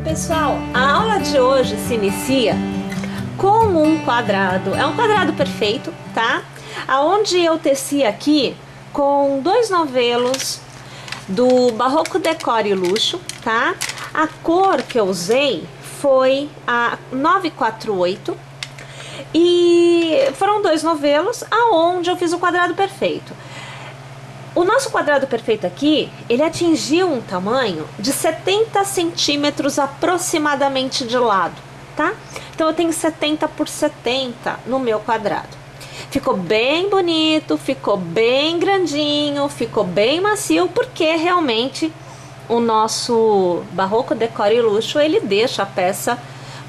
Pessoal, a aula de hoje se inicia com um quadrado. É um quadrado perfeito, tá? Aonde eu teci aqui com 2 novelos do Barroco Decore e Luxo, tá? A cor que eu usei foi a 948 e foram 2 novelos aonde eu fiz o quadrado perfeito. O nosso quadrado perfeito aqui, ele atingiu um tamanho de 70 centímetros aproximadamente de lado, tá? Então eu tenho 70 por 70 no meu quadrado. Ficou bem bonito, ficou bem grandinho, ficou bem macio, porque realmente o nosso Barroco Decore e Luxo, ele deixa a peça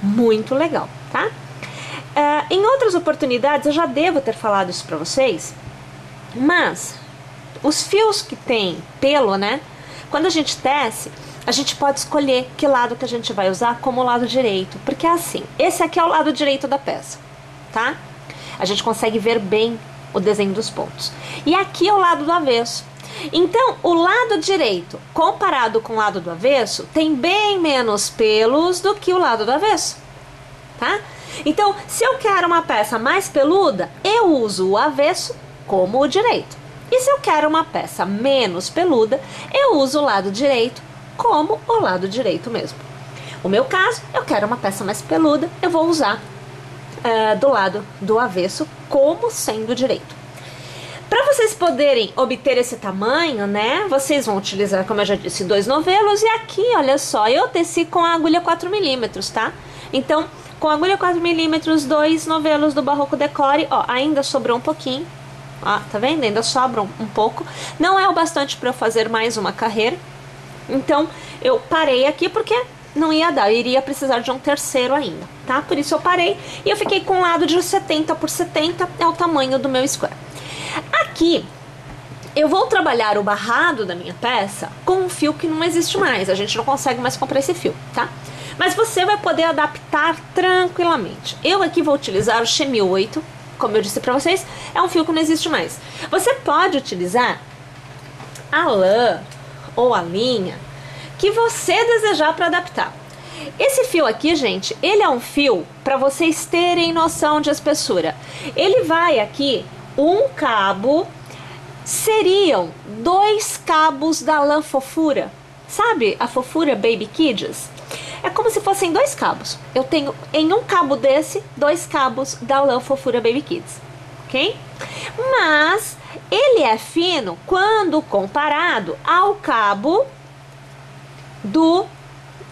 muito legal, tá? Em outras oportunidades eu já devo ter falado isso pra vocês, mas os fios que tem pelo, né? Quando a gente tece, a gente pode escolher que lado que a gente vai usar como lado direito. Porque é assim, esse aqui é o lado direito da peça, tá? A gente consegue ver bem o desenho dos pontos. E aqui é o lado do avesso. Então, o lado direito, comparado com o lado do avesso, tem bem menos pelos do que o lado do avesso, tá? Então, se eu quero uma peça mais peluda, eu uso o avesso como o direito. E se eu quero uma peça menos peluda, eu uso o lado direito como o lado direito mesmo. No meu caso, eu quero uma peça mais peluda, eu vou usar do lado do avesso como sendo direito. Para vocês poderem obter esse tamanho, né, vocês vão utilizar, como eu já disse, 2 novelos. E aqui, olha só, eu teci com a agulha 4mm, tá? Então, com a agulha 4mm, 2 novelos do Barroco Decore, ó, ainda sobrou um pouquinho. Ó, tá vendo? Ainda sobra um pouco. Não é o bastante para eu fazer mais uma carreira. Então, eu parei aqui porque não ia dar. Eu iria precisar de um terceiro ainda, tá? Por isso eu parei. E eu fiquei com um lado de 70 por 70. É o tamanho do meu square. Aqui, eu vou trabalhar o barrado da minha peça com um fio que não existe mais. A gente não consegue mais comprar esse fio, tá? Mas você vai poder adaptar tranquilamente. Eu aqui vou utilizar o Chemie 8. Como eu disse pra vocês, é um fio que não existe mais. Você pode utilizar a lã ou a linha que você desejar para adaptar. Esse fio aqui, gente, ele é um fio para vocês terem noção de espessura. Ele vai aqui, um cabo, seriam 2 cabos da lã fofura. Sabe a fofura Baby Kids? É como se fossem 2 cabos. Eu tenho em um cabo desse, 2 cabos da lã fofura Baby Kids, ok? Mas ele é fino quando comparado ao cabo do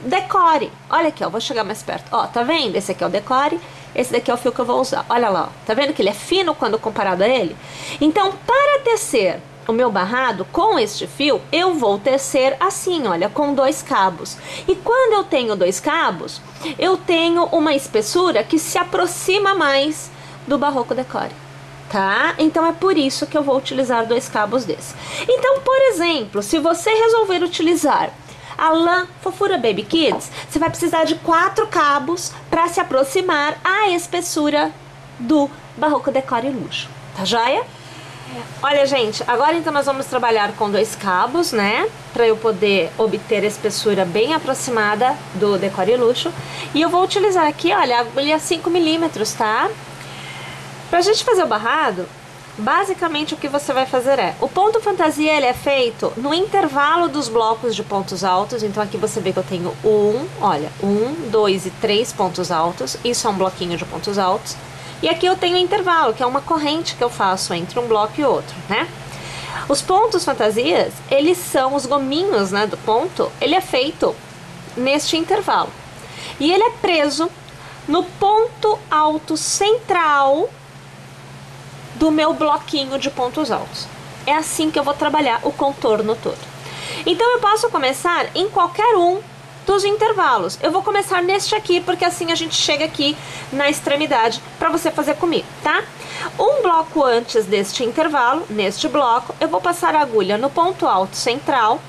Decore. Olha aqui, ó, vou chegar mais perto. Ó, tá vendo? Esse aqui é o Decore, esse daqui é o fio que eu vou usar. Olha lá, ó, tá vendo que ele é fino quando comparado a ele? Então, para tecer o meu barrado com este fio, eu vou tecer assim, olha, com 2 cabos. E quando eu tenho 2 cabos, eu tenho uma espessura que se aproxima mais do Barroco Decore, tá? Então é por isso que eu vou utilizar 2 cabos desse. Então, por exemplo, se você resolver utilizar a lã fofura Baby Kids, você vai precisar de 4 cabos para se aproximar à espessura do Barroco Decore e Luxo, tá joia? Olha, gente, agora então nós vamos trabalhar com 2 cabos, né? Para eu poder obter a espessura bem aproximada do Decore e Luxo. E eu vou utilizar aqui, olha, a agulha 5mm, tá? Pra gente fazer o barrado, basicamente o que você vai fazer é... O ponto fantasia, ele é feito no intervalo dos blocos de pontos altos. Então aqui você vê que eu tenho olha, 1, 2 e 3 pontos altos. Isso é um bloquinho de pontos altos. E aqui eu tenho o intervalo, que é uma corrente que eu faço entre um bloco e outro, né? Os pontos fantasias, eles são os gominhos, né, do ponto. Ele é feito neste intervalo. E ele é preso no ponto alto central do meu bloquinho de pontos altos. É assim que eu vou trabalhar o contorno todo. Então eu posso começar em qualquer um dos intervalos. Eu vou começar neste aqui, porque assim a gente chega aqui na extremidade para você fazer comigo, tá? Um bloco antes deste intervalo, neste bloco, eu vou passar a agulha no ponto alto central.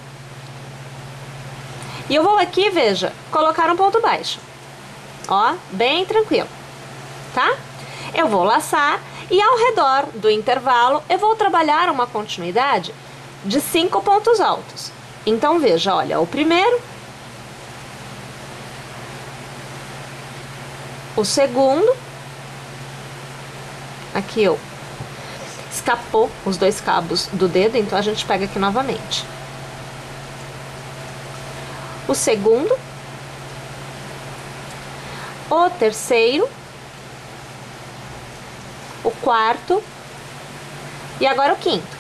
E eu vou aqui, veja, colocar um ponto baixo. Ó, bem tranquilo, tá? Eu vou laçar e ao redor do intervalo eu vou trabalhar uma continuidade de 5 pontos altos. Então veja, olha, o primeiro, o segundo. Aqui eu escapou os dois cabos do dedo, então a gente pega aqui novamente. O segundo, o terceiro, o quarto e agora o quinto.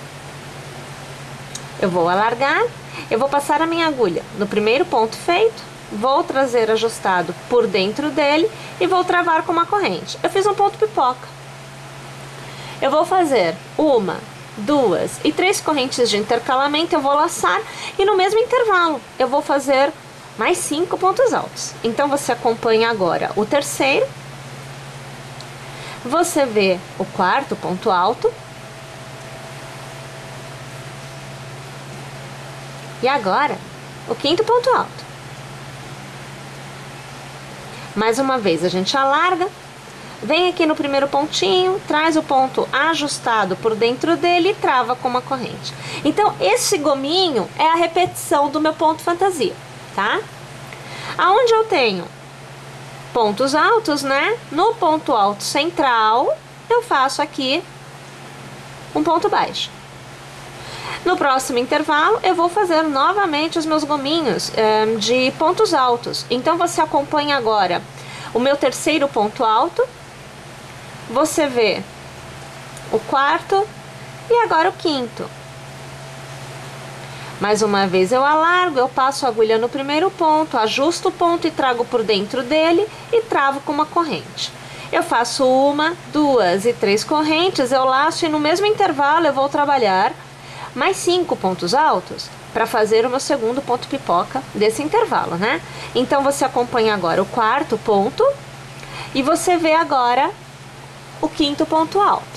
Eu vou alargar, eu vou passar a minha agulha no primeiro ponto feito, vou trazer ajustado por dentro dele e vou travar com uma corrente. Eu fiz um ponto pipoca. Eu vou fazer 1, 2 e 3 correntes de intercalamento, eu vou laçar e no mesmo intervalo eu vou fazer mais 5 pontos altos. Então você acompanha agora o terceiro, você vê o quarto ponto alto e agora o quinto ponto alto. Mais uma vez a gente alarga. Vem aqui no primeiro pontinho, traz o ponto ajustado por dentro dele e trava com uma corrente. Então, esse gominho é a repetição do meu ponto fantasia, tá? Aonde eu tenho pontos altos, né? No ponto alto central, eu faço aqui um ponto baixo. No próximo intervalo, eu vou fazer novamente os meus gominhos de pontos altos. Então, você acompanha agora o meu terceiro ponto alto. Você vê o quarto e agora o quinto. Mais uma vez eu alargo, eu passo a agulha no primeiro ponto, ajusto o ponto e trago por dentro dele e travo com uma corrente. Eu faço 1, 2 e 3 correntes, eu laço e no mesmo intervalo eu vou trabalhar mais 5 pontos altos para fazer o meu segundo ponto pipoca desse intervalo, né? Então você acompanha agora o quarto ponto e você vê agora o quinto ponto alto.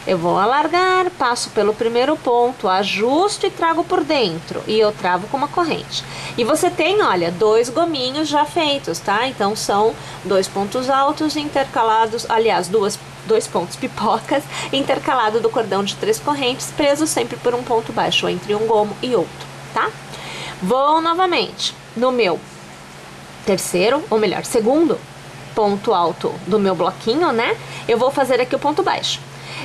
Eu vou alargar, passo pelo primeiro ponto, ajusto e trago por dentro e eu travo com uma corrente. E você tem, olha, 2 gominhos já feitos, tá? Então são 2 pontos altos intercalados, aliás, dois pontos pipocas intercalado do cordão de 3 correntes, preso sempre por um ponto baixo entre um gomo e outro, tá? Vou novamente no meu terceiro, ou melhor, segundo ponto alto do meu bloquinho, né? Eu vou fazer aqui o ponto baixo.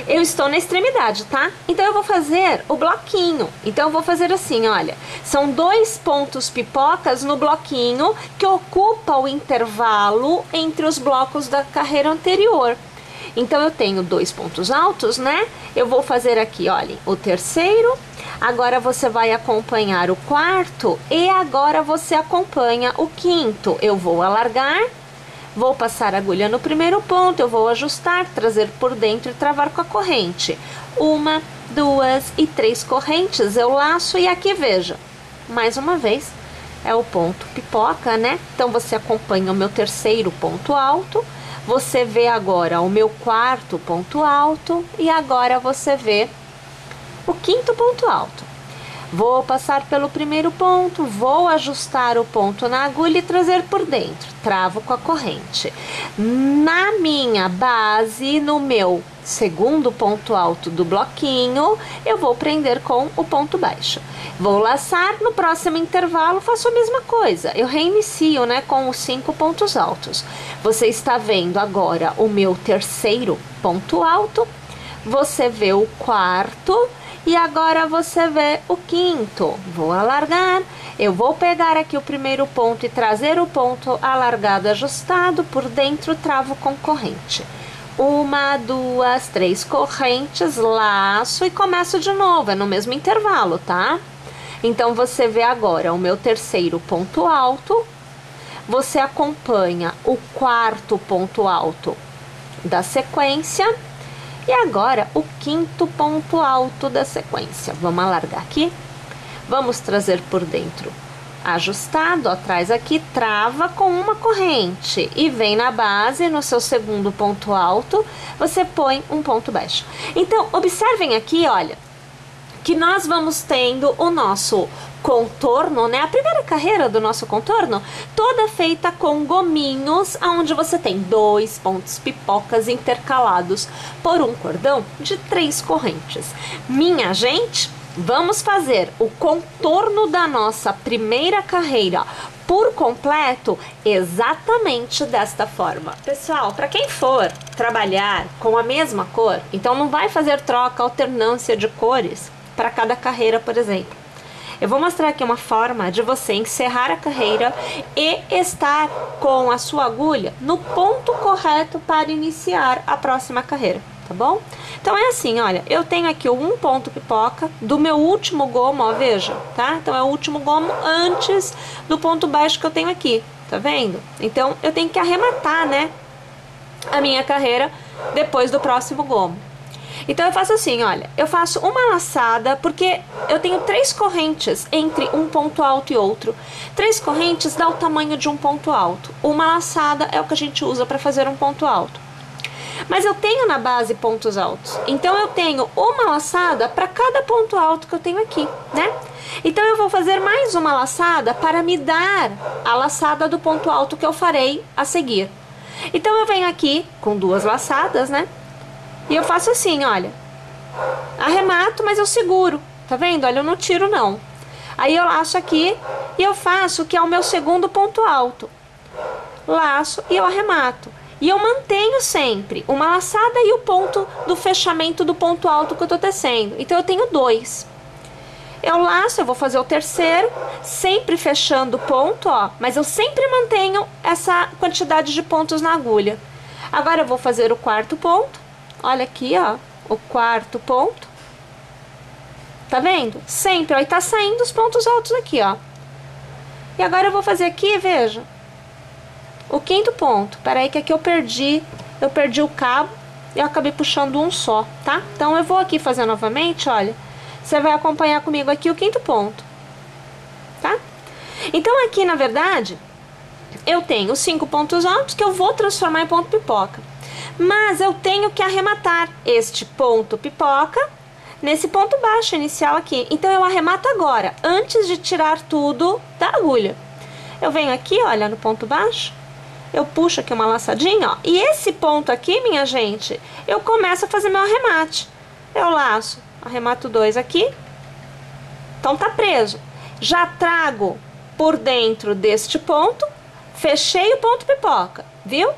Eu estou na extremidade, tá? Então eu vou fazer o bloquinho. Então eu vou fazer assim, olha. São 2 pontos pipocas no bloquinho que ocupa o intervalo entre os blocos da carreira anterior. Então eu tenho 2 pontos altos, né? Eu vou fazer aqui, olha, o terceiro. Agora você vai acompanhar o quarto e agora você acompanha o quinto. Eu vou alargar. Vou passar a agulha no primeiro ponto, eu vou ajustar, trazer por dentro e travar com a corrente. 1, 2 e 3 correntes, eu laço e aqui veja, mais uma vez, é o ponto pipoca, né? Então você acompanha o meu terceiro ponto alto, você vê agora o meu quarto ponto alto e agora você vê o quinto ponto alto. Vou passar pelo primeiro ponto, vou ajustar o ponto na agulha e trazer por dentro, travo com a corrente. Na minha base, no meu segundo ponto alto do bloquinho, eu vou prender com o ponto baixo. Vou laçar, no próximo intervalo faço a mesma coisa, eu reinicio, né, com os 5 pontos altos. Você está vendo agora o meu terceiro ponto alto, você vê o quarto, e agora você vê o quinto. Vou alargar, eu vou pegar aqui o primeiro ponto e trazer o ponto alargado ajustado, por dentro travo com corrente. 1, 2, 3 correntes, laço e começo de novo, é no mesmo intervalo, tá? Então você vê agora o meu terceiro ponto alto, você acompanha o quarto ponto alto da sequência, e agora o quinto ponto alto da sequência. Vamos alargar aqui, vamos trazer por dentro ajustado, atrás aqui, trava com uma corrente e vem na base, no seu segundo ponto alto, você põe um ponto baixo. Então, observem aqui, olha, que nós vamos tendo o nosso contorno, né? A primeira carreira do nosso contorno, toda feita com gominhos, onde você tem 2 pontos pipocas intercalados por um cordão de 3 correntes. Minha gente, vamos fazer o contorno da nossa primeira carreira por completo exatamente desta forma. Pessoal, para quem for trabalhar com a mesma cor, então não vai fazer troca, alternância de cores para cada carreira, por exemplo. Eu vou mostrar aqui uma forma de você encerrar a carreira e estar com a sua agulha no ponto correto para iniciar a próxima carreira, tá bom? Então é assim, olha, eu tenho aqui um ponto pipoca do meu último gomo, ó, veja, tá? Então é o último gomo antes do ponto baixo que eu tenho aqui, tá vendo? Então eu tenho que arrematar, né, a minha carreira depois do próximo gomo. Então eu faço assim, olha, eu faço uma laçada, porque eu tenho 3 correntes entre um ponto alto e outro. 3 correntes dá o tamanho de um ponto alto. Uma laçada é o que a gente usa para fazer um ponto alto. Mas eu tenho na base pontos altos, então eu tenho uma laçada para cada ponto alto que eu tenho aqui, né? Então eu vou fazer mais uma laçada para me dar a laçada do ponto alto que eu farei a seguir. Então eu venho aqui com 2 laçadas, né? E eu faço assim, olha, arremato, mas eu seguro, tá vendo? Olha, eu não tiro não. Aí eu laço aqui e eu faço o que é o meu segundo ponto alto. Laço e eu arremato. E eu mantenho sempre uma laçada e o ponto do fechamento do ponto alto que eu tô tecendo. Então eu tenho 2. Eu laço, eu vou fazer o terceiro, sempre fechando o ponto, ó, mas eu sempre mantenho essa quantidade de pontos na agulha. Agora eu vou fazer o quarto ponto. Olha aqui, ó, o quarto ponto. Tá vendo? Sempre, ó, e tá saindo os pontos altos aqui, ó. E agora eu vou fazer aqui, veja, o quinto ponto. Peraí que aqui eu perdi o cabo e eu acabei puxando um só, tá? Então eu vou aqui fazer novamente, olha. Você vai acompanhar comigo aqui o quinto ponto, tá? Então aqui, na verdade, eu tenho 5 pontos altos que eu vou transformar em ponto pipoca. Mas eu tenho que arrematar este ponto pipoca nesse ponto baixo inicial aqui. Então eu arremato agora, antes de tirar tudo da agulha. Eu venho aqui, olha, no ponto baixo, eu puxo aqui uma laçadinha, ó, e esse ponto aqui, minha gente, eu começo a fazer meu arremate. Eu laço, arremato 2 aqui, então tá preso. Já trago por dentro deste ponto, fechei o ponto pipoca, viu?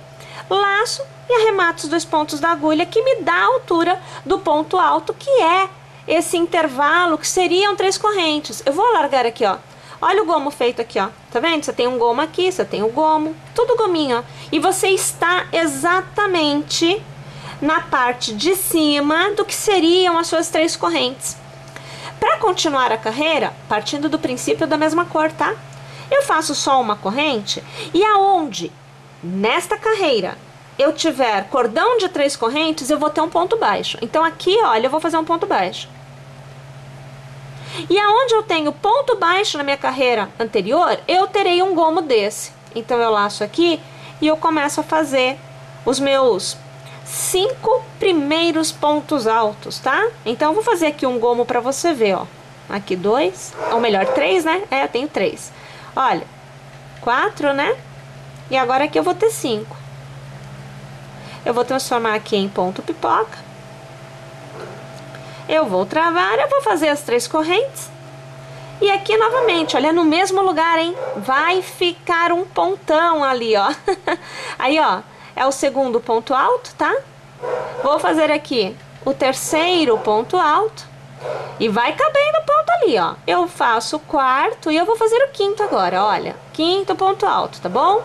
Laço e arremato os 2 pontos da agulha, que me dá a altura do ponto alto, que é esse intervalo, que seriam 3 correntes. Eu vou alargar aqui, ó. Olha o gomo feito aqui, ó. Tá vendo? Você tem um gomo aqui, você tem um gomo, tudo gominho, ó. E você está exatamente na parte de cima do que seriam as suas 3 correntes. Para continuar a carreira, partindo do princípio da mesma cor, tá? Eu faço só uma corrente, e aonde nesta carreira eu tiver cordão de 3 correntes, eu vou ter um ponto baixo. Então aqui, olha, eu vou fazer um ponto baixo. E aonde eu tenho ponto baixo na minha carreira anterior, eu terei um gomo desse. Então eu laço aqui e eu começo a fazer os meus 5 primeiros pontos altos, tá? Então eu vou fazer aqui um gomo para você ver, ó. Aqui 2, ou melhor, 3, né? É, eu tenho 3. Olha, 4, né? E agora aqui eu vou ter 5. Eu vou transformar aqui em ponto pipoca. Eu vou travar, eu vou fazer as 3 correntes. E aqui novamente, olha, no mesmo lugar, hein? Vai ficar um pontão ali, ó. Aí, ó, é o segundo ponto alto, tá? Vou fazer aqui o terceiro ponto alto. E vai cabendo o ponto ali, ó. Eu faço o quarto e eu vou fazer o quinto agora, olha. Quinto ponto alto, tá bom?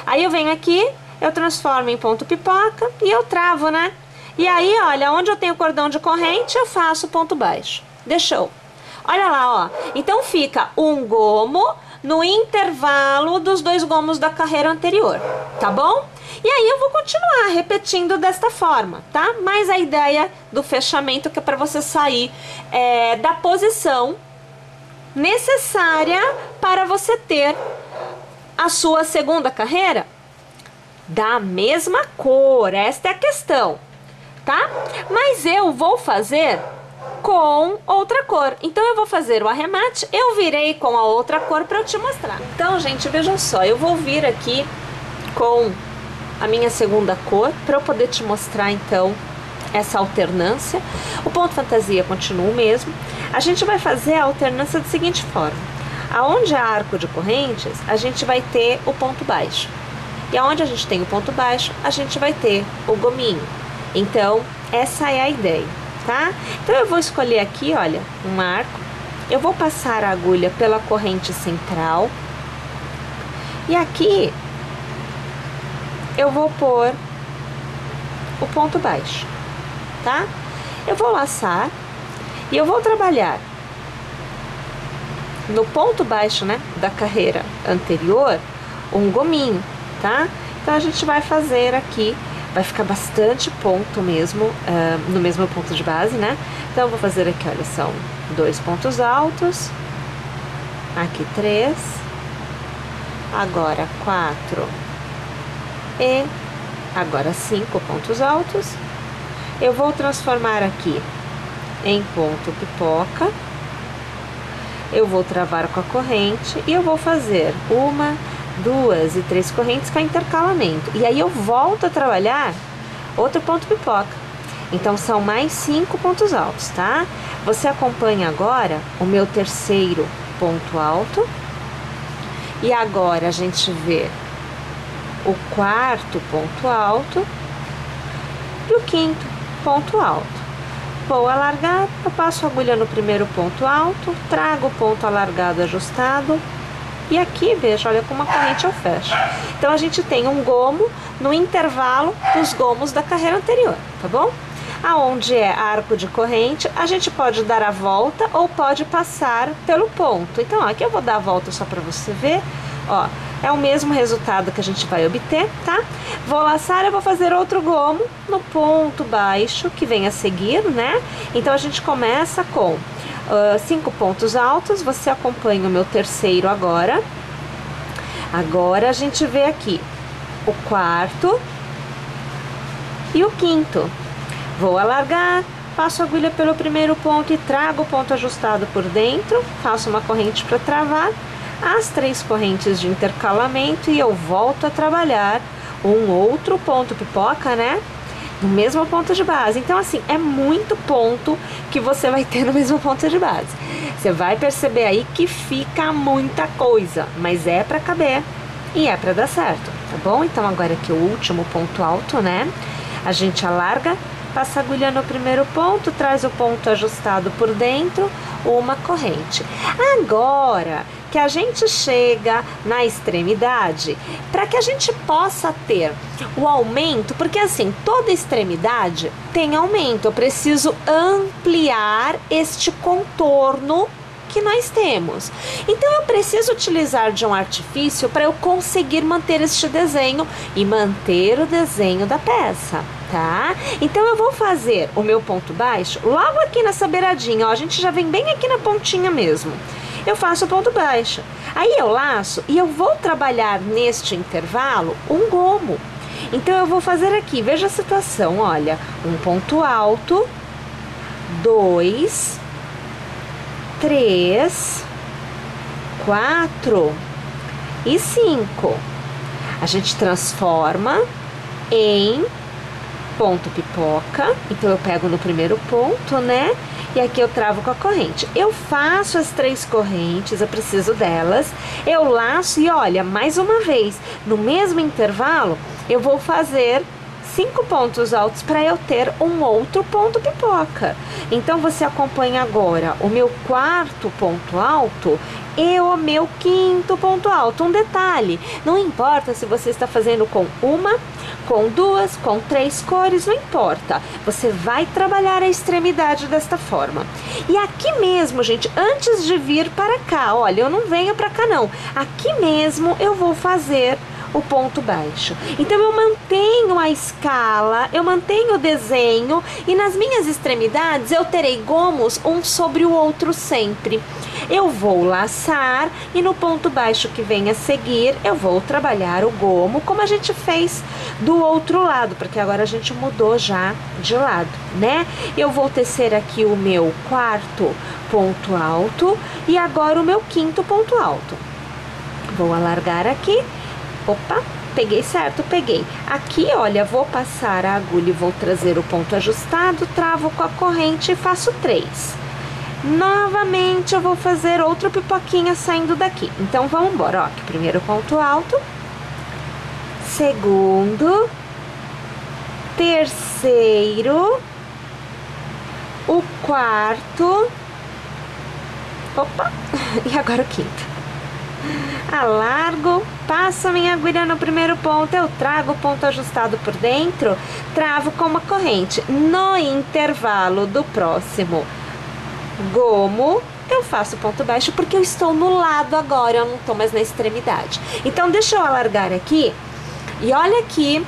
Aí eu venho aqui, eu transformo em ponto pipoca e eu travo, né? E aí, olha, onde eu tenho cordão de corrente, eu faço ponto baixo. Deixou. Olha lá, ó. Então fica um gomo no intervalo dos 2 gomos da carreira anterior, tá bom? E aí eu vou continuar repetindo desta forma, tá? Mas a ideia do fechamento que é para você sair da posição necessária para você ter a sua segunda carreira da mesma cor. Esta é a questão, tá? Mas eu vou fazer com outra cor. Então eu vou fazer o arremate, eu virei com a outra cor para eu te mostrar. Então, gente, vejam só, eu vou vir aqui com a minha segunda cor para eu poder te mostrar então essa alternância. O ponto fantasia continua o mesmo. A gente vai fazer a alternância da seguinte forma: aonde é arco de correntes, a gente vai ter o ponto baixo. E aonde a gente tem o ponto baixo, a gente vai ter o gominho. Então, essa é a ideia, tá? Então, eu vou escolher aqui, olha, um arco. Eu vou passar a agulha pela corrente central. E aqui, eu vou pôr o ponto baixo, tá? Eu vou laçar e eu vou trabalhar no ponto baixo, né, da carreira anterior, um gominho, tá? Então, a gente vai fazer aqui, vai ficar bastante ponto mesmo, no mesmo ponto de base, né? Então, eu vou fazer aqui, olha, são 2 pontos altos, aqui 3, agora 4 e agora 5 pontos altos. Eu vou transformar aqui em ponto pipoca. Eu vou travar com a corrente e eu vou fazer 1, 2 e 3 correntes com intercalamento. E aí eu volto a trabalhar outro ponto pipoca. Então, são mais 5 pontos altos, tá? Você acompanha agora o meu terceiro ponto alto. E agora a gente vê o quarto ponto alto e o quinto ponto alto. Vou alargar, eu passo a agulha no primeiro ponto alto, trago o ponto alargado ajustado e aqui, veja, olha como a corrente eu fecho. Então, a gente tem um gomo no intervalo dos gomos da carreira anterior, tá bom? Aonde é arco de corrente, a gente pode dar a volta ou pode passar pelo ponto. Então, ó, aqui eu vou dar a volta só para você ver, ó. É o mesmo resultado que a gente vai obter, tá? Vou laçar, eu vou fazer outro gomo no ponto baixo que vem a seguir, né? Então, a gente começa com 5 pontos altos. Você acompanha o meu terceiro agora. Agora, a gente vê aqui o quarto e o quinto. Vou alargar, passo a agulha pelo primeiro ponto e trago o ponto ajustado por dentro. Faço uma corrente para travar. As 3 correntes de intercalamento e eu volto a trabalhar um outro ponto pipoca, né? No mesmo ponto de base. Então, assim, é muito ponto que você vai ter no mesmo ponto de base. Você vai perceber aí que fica muita coisa, mas é pra caber e é pra dar certo, tá bom? Então, agora aqui o último ponto alto, né? A gente alarga, passa a agulha no primeiro ponto, traz o ponto ajustado por dentro, uma corrente. Agora que a gente chega na extremidade, para que a gente possa ter o aumento, porque assim, toda extremidade tem aumento, eu preciso ampliar este contorno que nós temos. Então, eu preciso utilizar de um artifício para eu conseguir manter este desenho e manter o desenho da peça, tá? Então, eu vou fazer o meu ponto baixo logo aqui nessa beiradinha, ó, a gente já vem bem aqui na pontinha mesmo. Eu faço o ponto baixo. Aí eu laço e eu vou trabalhar neste intervalo um gomo. Então, eu vou fazer aqui, veja a situação, olha, um ponto alto, 2, 3, 4 e 5. A gente transforma em ponto pipoca. Então, eu pego no primeiro ponto, né? E aqui eu travo com a corrente. Eu faço as 3 correntes, eu preciso delas. Eu laço e olha, mais uma vez, no mesmo intervalo, eu vou fazer 5 pontos altos para eu ter um outro ponto pipoca. Então, você acompanha agora o meu quarto ponto alto e o meu quinto ponto alto. Um detalhe, não importa se você está fazendo com uma, com 2, com 3 cores, não importa. Você vai trabalhar a extremidade desta forma. E aqui mesmo, gente, antes de vir para cá, olha, eu não venho para cá não. Aqui mesmo eu vou fazer o ponto baixo. Então, eu mantenho a escala, eu mantenho o desenho e nas minhas extremidades eu terei gomos um sobre o outro sempre. Eu vou laçar e no ponto baixo que vem a seguir eu vou trabalhar o gomo como a gente fez do outro lado, porque agora a gente mudou já de lado, né? Eu vou tecer aqui o meu quarto ponto alto e agora o meu quinto ponto alto. Vou alargar aqui. Opa, peguei certo, peguei. Aqui, olha, vou passar a agulha e vou trazer o ponto ajustado, travo com a corrente e faço 3. Novamente eu vou fazer outra pipoquinha saindo daqui. Então vamos embora, ó, aqui primeiro ponto alto, segundo, terceiro, o quarto, opa, e agora o quinto. Alargo, passo a minha agulha no primeiro ponto, eu trago o ponto ajustado por dentro, travo com uma corrente. No intervalo do próximo gomo, eu faço ponto baixo porque eu estou no lado agora, eu não estou mais na extremidade. Então deixa eu alargar aqui e olha aqui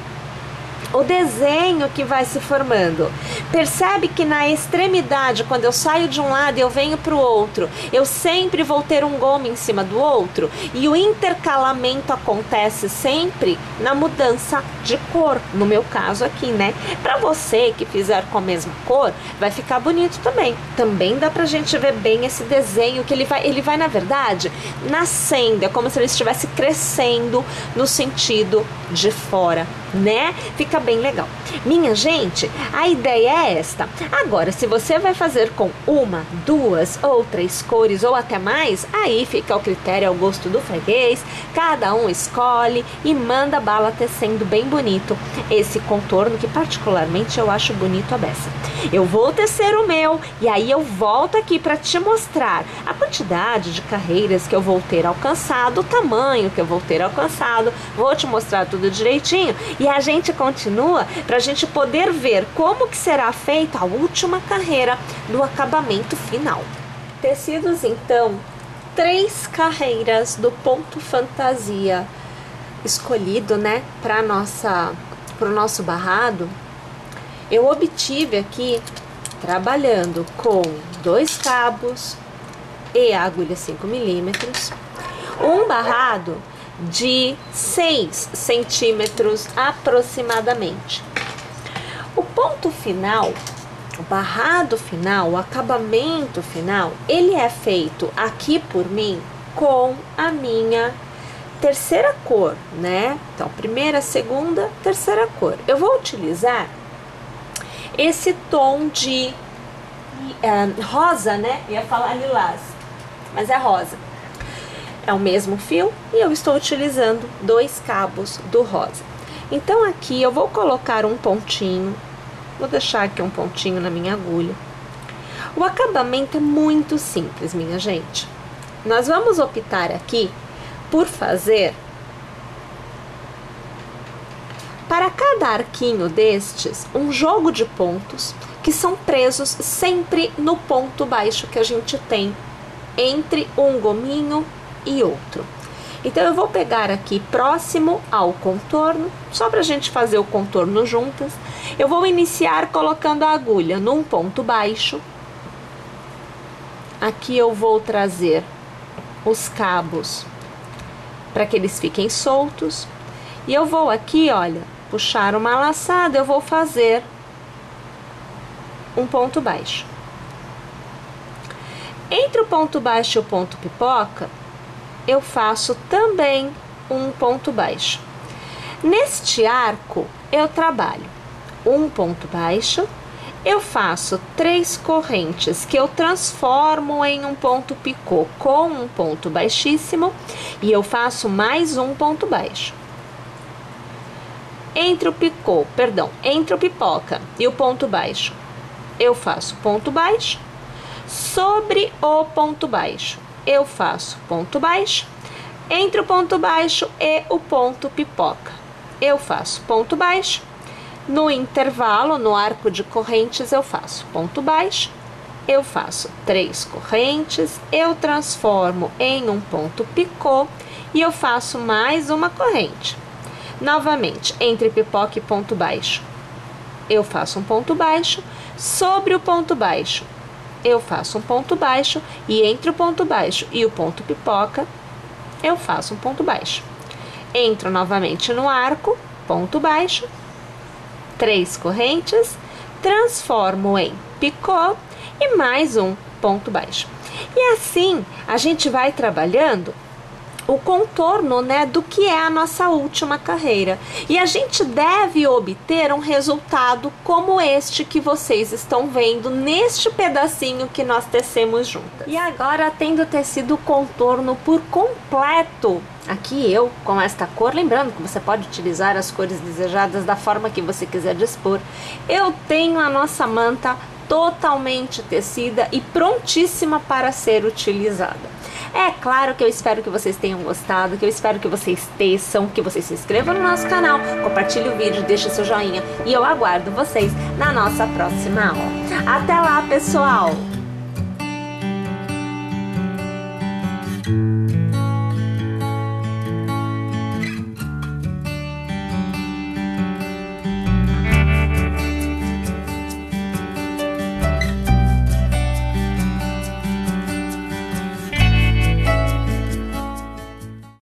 o desenho que vai se formando. Percebe que na extremidade, quando eu saio de um lado e eu venho para o outro, eu sempre vou ter um gomo em cima do outro, e o intercalamento acontece sempre na mudança de cor, no meu caso aqui, né? Para você que fizer com a mesma cor, vai ficar bonito também. Também dá pra gente ver bem esse desenho, que ele vai na verdade nascendo, é como se ele estivesse crescendo no sentido de fora, né? Fica bem legal. Minha gente, a ideia é esta. Agora, se você vai fazer com uma, duas ou três cores ou até mais, aí fica ao critério, ao gosto do freguês. Cada um escolhe e manda bala, tecendo bem bonito esse contorno, que particularmente eu acho bonito a beça. Eu vou tecer o meu e aí eu volto aqui para te mostrar a quantidade de carreiras que eu vou ter alcançado, o tamanho que eu vou ter alcançado, vou te mostrar tudo direitinho e a gente continua para a gente poder ver como que será feita a última carreira do acabamento final. Tecidos então, 3 carreiras do ponto fantasia escolhido, né, para o nosso barrado. Eu obtive aqui, trabalhando com 2 cabos e agulha 5 milímetros, um barrado de 6 centímetros aproximadamente. O ponto final, o barrado final, o acabamento final, ele é feito aqui por mim com a minha terceira cor, né? Então, primeira, segunda, terceira cor. Eu vou utilizar esse tom de rosa, né? Ia falar lilás, mas é rosa. É o mesmo fio e eu estou utilizando 2 cabos do rosa. Então aqui eu vou colocar um pontinho, vou deixar aqui um pontinho na minha agulha. O acabamento é muito simples, minha gente. Nós vamos optar aqui por fazer, para cada arquinho destes, um jogo de pontos que são presos sempre no ponto baixo que a gente tem entre um gominho e outro. Então eu vou pegar aqui próximo ao contorno, só para a gente fazer o contorno juntas. Eu vou iniciar colocando a agulha num ponto baixo. Aqui eu vou trazer os cabos para que eles fiquem soltos. E eu vou aqui, olha, puxar uma laçada, eu vou fazer um ponto baixo. Entre o ponto baixo e o ponto pipoca, eu faço também um ponto baixo. Neste arco, eu trabalho um ponto baixo, eu faço 3 correntes que eu transformo em um ponto picô com um ponto baixíssimo e eu faço mais um ponto baixo. Entre o pipoca e o ponto baixo, eu faço ponto baixo. Sobre o ponto baixo, eu faço ponto baixo. Entre o ponto baixo e o ponto pipoca, eu faço ponto baixo. No intervalo, no arco de correntes, eu faço ponto baixo. Eu faço 3 correntes, eu transformo em um ponto picô e eu faço mais uma corrente. Novamente, entre pipoca e ponto baixo, eu faço um ponto baixo. Sobre o ponto baixo, eu faço um ponto baixo e entre o ponto baixo e o ponto pipoca, eu faço um ponto baixo. Entro novamente no arco, ponto baixo, 3 correntes, transformo em picô e mais um ponto baixo. E assim a gente vai trabalhando o contorno, né, do que é a nossa última carreira. E a gente deve obter um resultado como este que vocês estão vendo neste pedacinho que nós tecemos juntas. E agora, tendo tecido o contorno por completo, aqui eu com esta cor, lembrando que você pode utilizar as cores desejadas da forma que você quiser dispor, eu tenho a nossa manta totalmente tecida e prontíssima para ser utilizada. É claro que eu espero que vocês tenham gostado, que eu espero que vocês teçam, que vocês se inscrevam no nosso canal, compartilhe o vídeo, deixe seu joinha e eu aguardo vocês na nossa próxima aula. Até lá, pessoal!